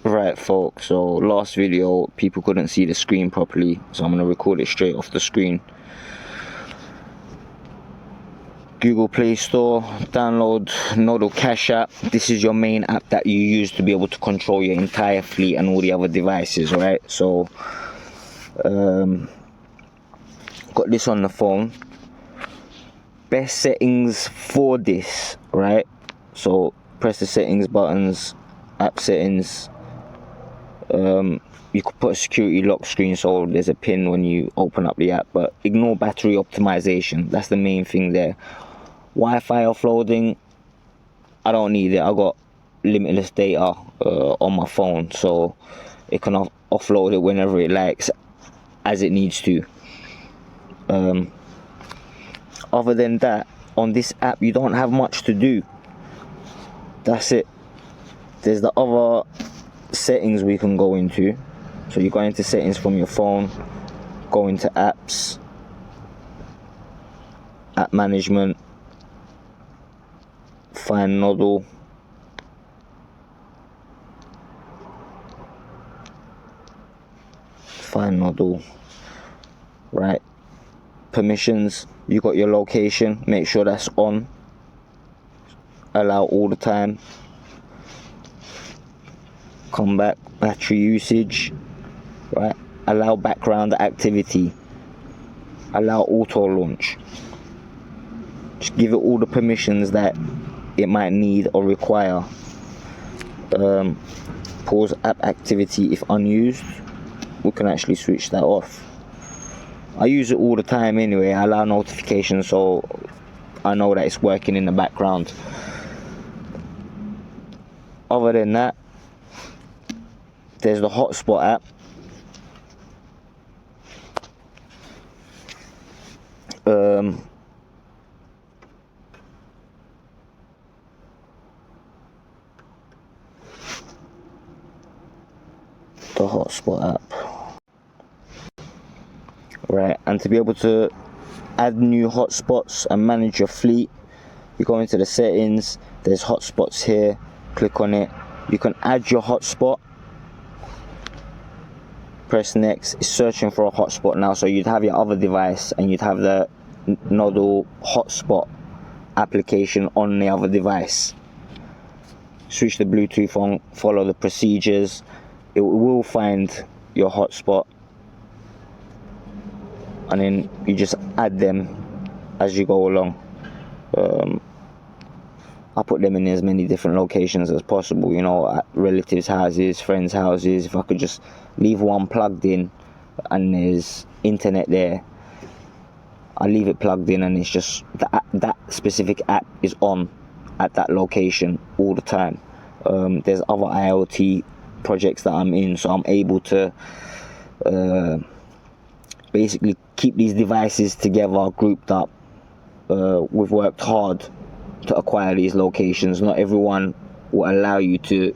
Right folks, so last video people couldn't see the screen properly, so I'm going to record it straight off the screen. Google Play Store, download Nodle Cash app. This is your main app that you use to be able to control your entire fleet and all the other devices, right? So got this on the phone. Best settings for this, right? So press the settings buttons, app settings. You could put a security lock screen so there's a pin when you open up the app, but ignore battery optimization. That's the main thing there. Wi-Fi offloading, I don't need it. I got limitless data on my phone, so it can offload it whenever it likes, as it needs to. Other than that, on this app you don't have much to do. That's it. There's the other settings we can go into. So you go into settings from your phone, go into apps, app management, find Noddle, right? Permissions, you got your location, make sure that's on, allow all the time. Come back, battery usage, right? Allow background activity, allow auto launch. Just give it all the permissions that it might need or require. Pause app activity if unused. We can actually switch that off. I use it all the time anyway. I allow notifications so I know that it's working in the background. Other than that, there's the Hotspot app. The Hotspot app, right? And to be able to add new hotspots and manage your fleet, you go into the settings, there's hotspots here, click on it. You can add your hotspot, press next. It's searching for a hotspot now, so you'd have your other device and you'd have the Nodle hotspot application on the other device. Switch the Bluetooth on, follow the procedures. It will find your hotspot, and then you just add them as you go along. I put them in as many different locations as possible, you know, at relatives' houses, friends' houses. If I could just leave one plugged in and there's internet there, I leave it plugged in and it's just that specific app is on at that location all the time. There's other IoT projects that I'm in, so I'm able to basically keep these devices together, grouped up. We've worked hard to acquire these locations. Not everyone will allow you to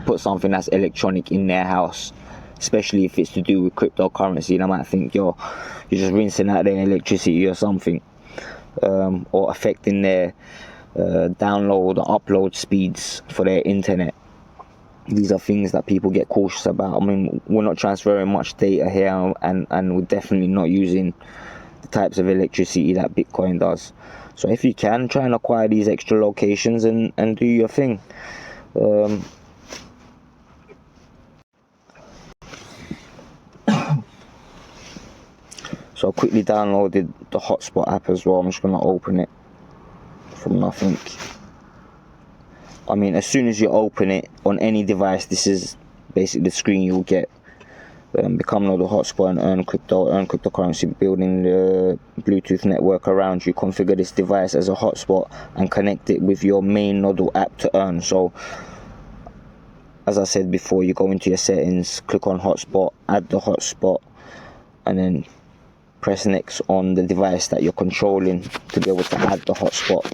put something that's electronic in their house, especially if it's to do with cryptocurrency. They might think you're just rinsing out their electricity or something, or affecting their download or upload speeds for their internet. These are things that people get cautious about. I mean, we're not transferring much data here, and we're definitely not using the types of electricity that Bitcoin does. So if you can, try and acquire these extra locations and do your thing. So I quickly downloaded the Hotspot app as well. I'm just going to open it from nothing. I mean, as soon as you open it on any device, this is basically the screen you'll get. Become Nodle hotspot and earn cryptocurrency, building the Bluetooth network around you. Configure this device as a hotspot and connect it with your main Nodle app to earn. So, as I said before, you go into your settings, click on hotspot, add the hotspot, and then press next on the device that you're controlling to be able to add the hotspot.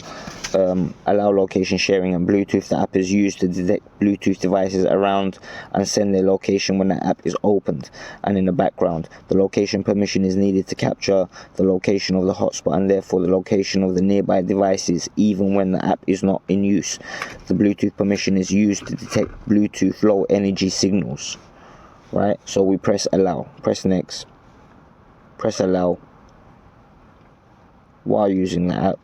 allow location sharing and Bluetooth. The app is used to detect Bluetooth devices around and send their location when the app is opened. And in the background, the location permission is needed to capture the location of the hotspot and therefore the location of the nearby devices even when the app is not in use. The Bluetooth permission is used to detect Bluetooth low energy signals. Right, so we press allow, press next, press allow while using the app.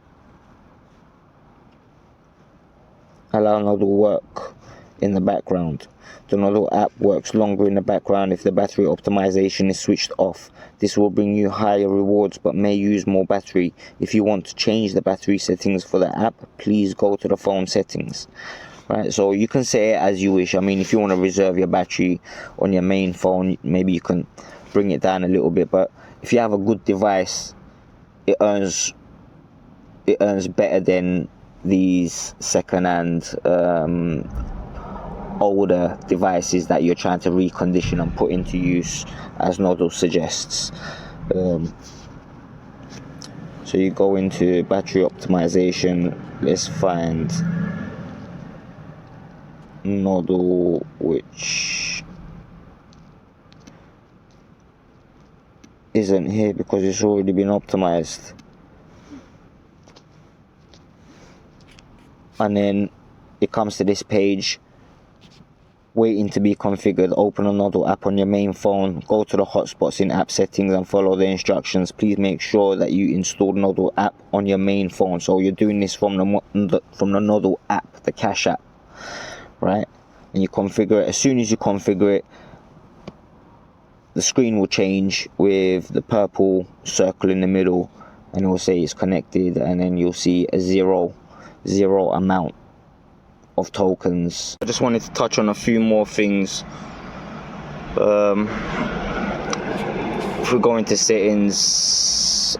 Allow Nodle work in the background. The Nodle app works longer in the background if the battery optimization is switched off. This will bring you higher rewards but may use more battery. If you want to change the battery settings for the app, please go to the phone settings. Right, so you can say it as you wish. I mean, if you want to reserve your battery on your main phone, maybe you can bring it down a little bit. But if you have a good device, it earns better than these second-hand older devices that you're trying to recondition and put into use, as Noddle suggests. So you go into battery optimization. Let's find Noddle, which isn't here because it's already been optimized. And then it comes to this page, waiting to be configured. Open a Noddle app on your main phone, go to the hotspots in app settings and follow the instructions. Please make sure that you install Noddle app on your main phone. So you're doing this from the Noddle app, the Cashapp, right? And you configure it. As soon as you configure it, the screen will change with the purple circle in the middle, and it will say it's connected, and then you'll see a zero amount of tokens. I just wanted to touch on a few more things. If we go into settings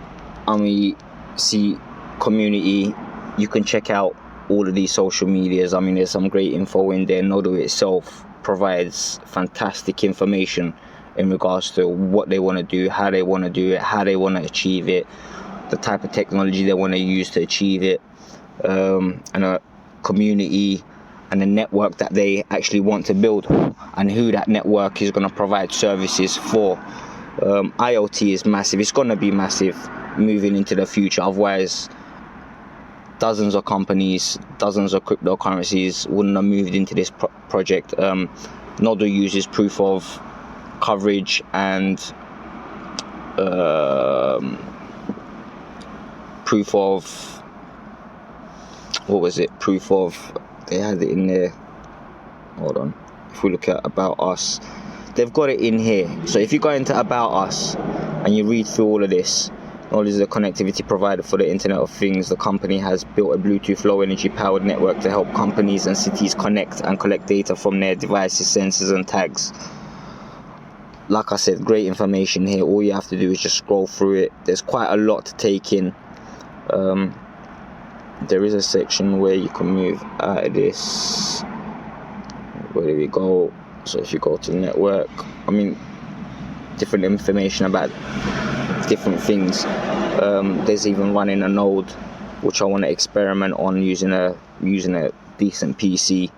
and we see community, you can check out all of these social medias. I mean, there's some great info in there. Noddle itself provides fantastic information in regards to what they want to do, how they want to do it, how they want to achieve it, the type of technology they want to use to achieve it, and a community and a network that they actually want to build, and who that network is going to provide services for. IoT is massive. It's going to be massive moving into the future. Otherwise, dozens of companies, dozens of cryptocurrencies wouldn't have moved into this project. Noddle uses proof of coverage and proof of, what was it? Proof of, they had it in there. Hold on. If we look at About Us, they've got it in here. So if you go into About Us and you read through all of this, Noddle is a connectivity provider for the Internet of Things. The company has built a Bluetooth low energy powered network to help companies and cities connect and collect data from their devices, sensors and tags. Like I said, great information here. All you have to do is just scroll through it. There's quite a lot to take in. There is a section where you can move out of this. Where do we go? So if you go to network, I mean, different information about different things. There's even running a node, which I want to experiment on using a decent PC.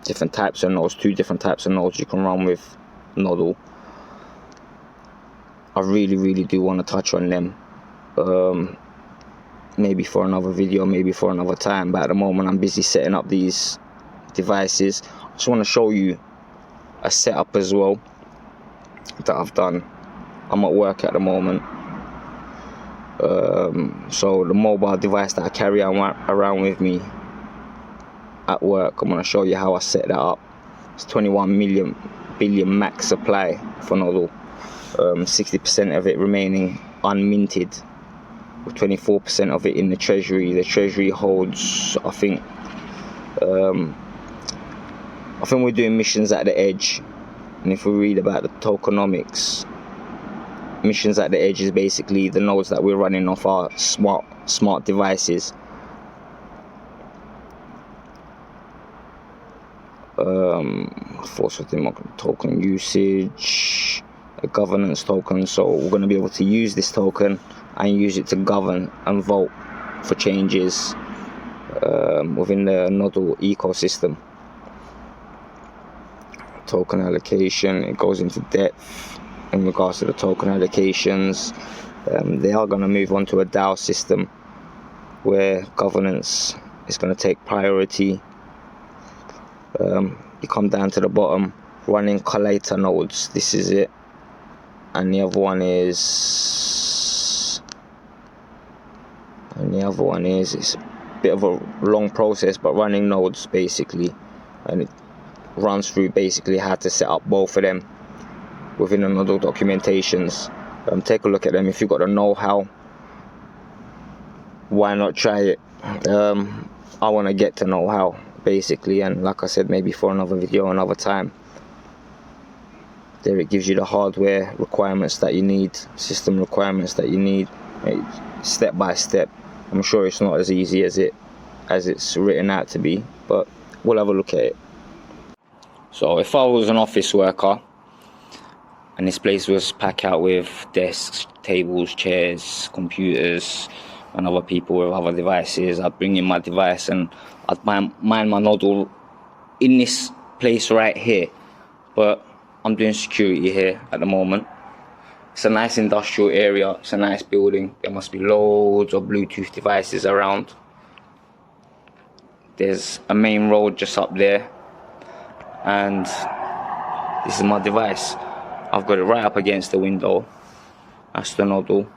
Different types of nodes, 2 different types of nodes you can run with Noddle. I really do want to touch on them. Maybe for another video, maybe for another time, but at the moment I'm busy setting up these devices. I just want to show you a setup as well that I've done. I'm at work at the moment, so the mobile device that I carry around with me at work, I'm going to show you how I set that up. It's 21 billion max supply for Noddle, 60% of it remaining unminted, with 24% of it in the treasury. The treasury holds, I think we're doing missions at the edge. And if we read about the tokenomics, missions at the edge is basically the nodes that we're running off our smart devices. Force token usage, a governance token. So we're going to be able to use this token and use it to govern and vote for changes within the Nodle ecosystem. Token allocation, it goes into depth in regards to the token allocations. They are going to move on to a DAO system where governance is going to take priority. You come down to the bottom, running collator nodes, this is it. And the other one is it's a bit of a long process, but running nodes basically, and it runs through basically how to set up both of them within the Nodle documentations. Take a look at them. If you've got the know-how, why not try it? I want to get to know how basically, and like I said, maybe for another video another time. There it gives you the hardware requirements that you need, system requirements that you need, step by step. I'm sure it's not as easy as it's written out to be, but we'll have a look at it. So if I was an office worker and this place was packed out with desks, tables, chairs, computers, and other people with other devices, I'd bring in my device and I'd mine my Noddle in this place right here. But I'm doing security here at the moment. It's a nice industrial area, it's a nice building. There must be loads of Bluetooth devices around. There's a main road just up there, and this is my device. I've got it right up against the window. That's the Noddle.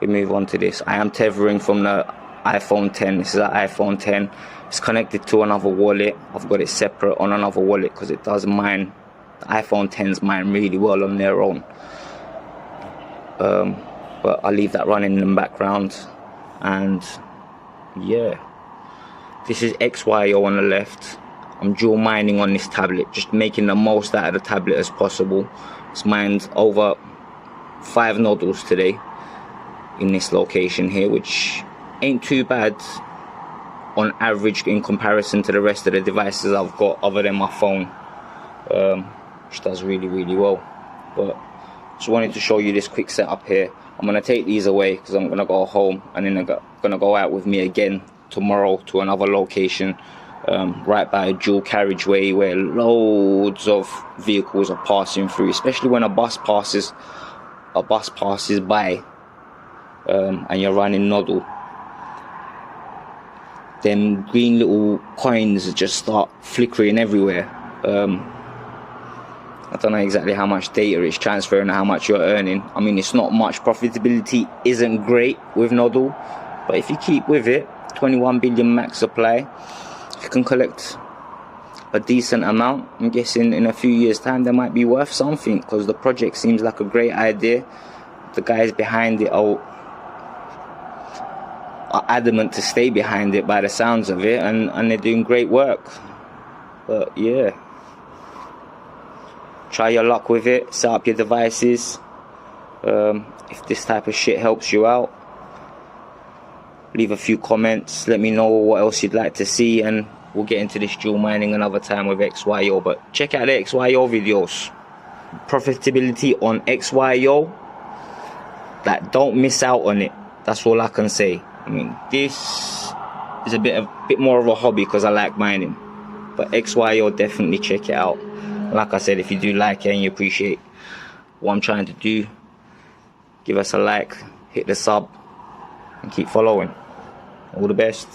We move on to this. I am tethering from the iPhone 10. This is an iPhone 10. It's connected to another wallet. I've got it separate on another wallet because it does mine. The iPhone 10s mine really well on their own. But I'll leave that running in the background. And yeah, this is XYO on the left. I'm dual mining on this tablet, just making the most out of the tablet as possible. It's mined over 5 Noddles today in this location here, which ain't too bad on average in comparison to the rest of the devices I've got other than my phone, which does really well. But just wanted to show you this quick setup here. I'm gonna take these away because I'm gonna go home, and then I'm gonna go out with me again tomorrow to another location, right by a dual carriageway where loads of vehicles are passing through, especially when a bus passes by, and you're running Noddle. Then green little coins just start flickering everywhere. I don't know exactly how much data it's transferring and how much you're earning. I mean, it's not much. Profitability isn't great with Noddle, but if you keep with it, 21 billion max supply, if you can collect a decent amount, I'm guessing in a few years time they might be worth something, because the project seems like a great idea. The guys behind it are adamant to stay behind it by the sounds of it, and they're doing great work. But yeah, try your luck with it, set up your devices. If this type of shit helps you out, leave a few comments, let me know what else you'd like to see, and we'll get into this dual mining another time with XYO. But check out the XYO videos. Profitability on XYO, like, don't miss out on it. That's all I can say. I mean, this is a bit more of a hobby because I like mining, but XYO, definitely check it out. Like I said, if you do like it and you appreciate what I'm trying to do, give us a like, hit the sub, and keep following. All the best.